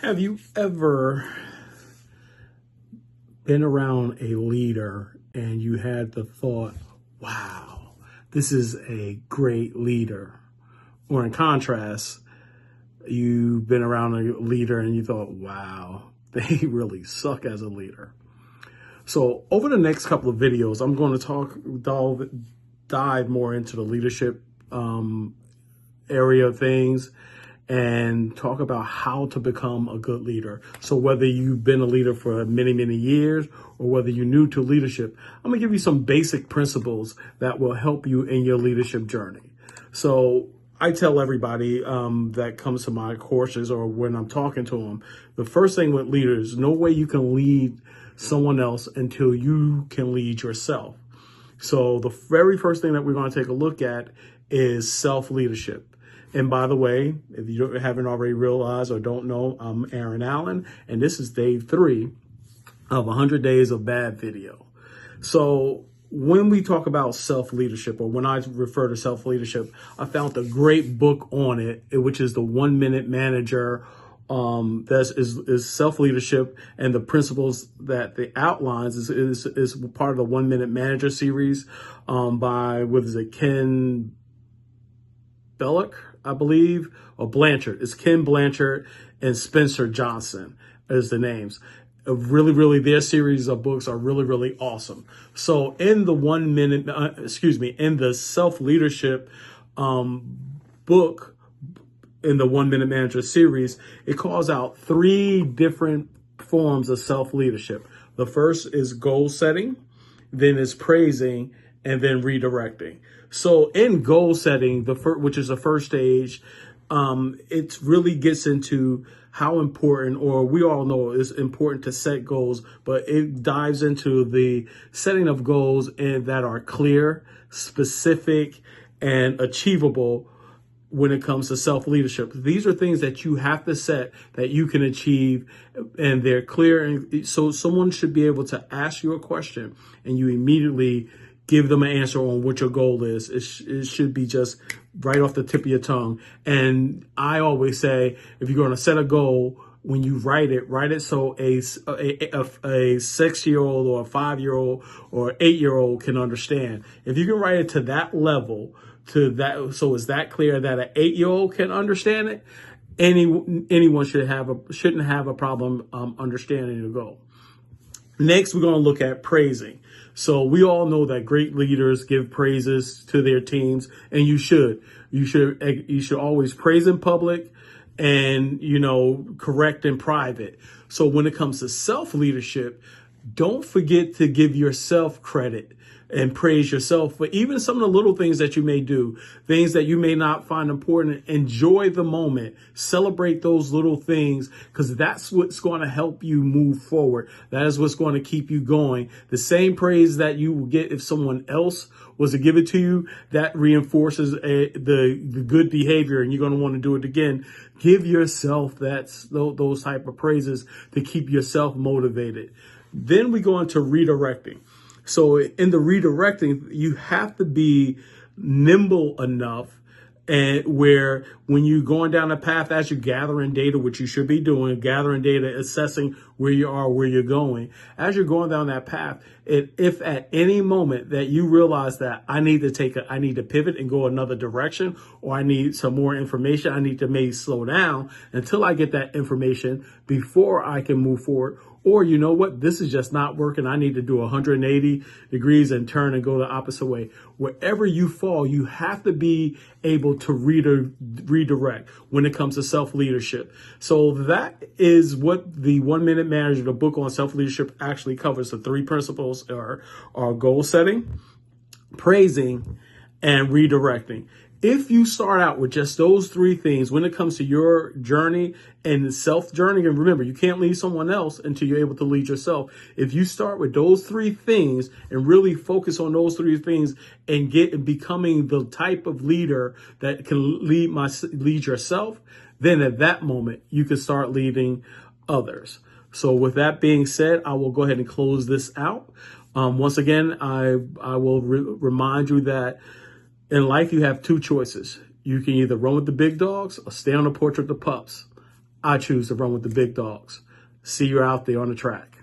Have you ever been around a leader and you had the thought, wow, this is a great leader? Or in contrast, you've been around a leader and you thought, wow, they really suck as a leader. So over the next couple of videos, I'm going to dive more into the leadership area of things and talk about how to become a good leader. So whether you've been a leader for many, many years or whether you're new to leadership, I'm gonna give you some basic principles that will help you in your leadership journey. So I tell everybody that comes to my courses or when I'm talking to them, the first thing with leaders, no way you can lead someone else until you can lead yourself. So the very first thing that we're going to take a look at is self-leadership. And by the way, if you haven't already realized or don't know, I'm Aaron Allen, and this is day 3 of 100 Days of Bad video. So when we talk about self-leadership, or when I refer to self-leadership, I found a great book on it, which is the 1 Minute Manager. That is self-leadership, and the principles that they outlines is part of the 1 Minute Manager series by, Ken Belloc, I believe, or Blanchard. It's Ken Blanchard and Spencer Johnson is the names. Really, their series of books are really awesome. So in the in the self-leadership book, in the 1 Minute Manager series, it calls out 3 different forms of self-leadership. The first is goal setting, then is praising, and then redirecting. So in goal setting, which is the first stage, it really gets into how important, or we all know it's important to set goals, but it dives into the setting of goals and that are clear, specific, and achievable when it comes to self-leadership. These are things that you have to set that you can achieve, and they're clear. And so someone should be able to ask you a question and you immediately give them an answer on what your goal is. It should be just right off the tip of your tongue. And I always say, if you're going to set a goal, when you write it so a 6-year-old or a 5-year-old or 8-year-old can understand. If you can write it to that level, so it's that clear that an 8-year-old can understand it, anyone shouldn't have a problem understanding the goal. Next, we're going to look at praising. So we all know that great leaders give praises to their teams, and you should always praise in public and, correct in private. So when it comes to self-leadership, don't forget to give yourself credit and praise yourself for even some of the little things that you may do, things that you may not find important. Enjoy the moment, celebrate those little things, because that's what's going to help you move forward. That is what's going to keep you going. The same praise that you will get if someone else was to give it to you, that reinforces the good behavior, and you're going to want to do it again. Give yourself those type of praises to keep yourself motivated. Then we go into redirecting. So in the redirecting, you have to be nimble enough, and where when you're going down a path, as you're gathering data, which you should be doing, gathering data, assessing where you are, where you're going, as you're going down that path, if at any moment that you realize that I need to pivot and go another direction, or I need some more information, I need to maybe slow down until I get that information before I can move forward. Or you know what, this is just not working. I need to do 180 degrees and turn and go the opposite way. Wherever you fall, you have to be able to redirect when it comes to self-leadership. So that is what the 1 Minute Manager, the book on self-leadership, actually covers. The 3 principles are goal setting, praising, and redirecting. If you start out with just those 3 things when it comes to your journey and self-journey, and remember, you can't lead someone else until you're able to lead yourself. If you start with those 3 things and really focus on those 3 things and becoming the type of leader that can lead yourself, then at that moment, you can start leading others. So with that being said, I will go ahead and close this out. Once again, I will remind you that in life, you have 2 choices. You can either run with the big dogs or stay on the porch with the pups. I choose to run with the big dogs. See you out there on the track.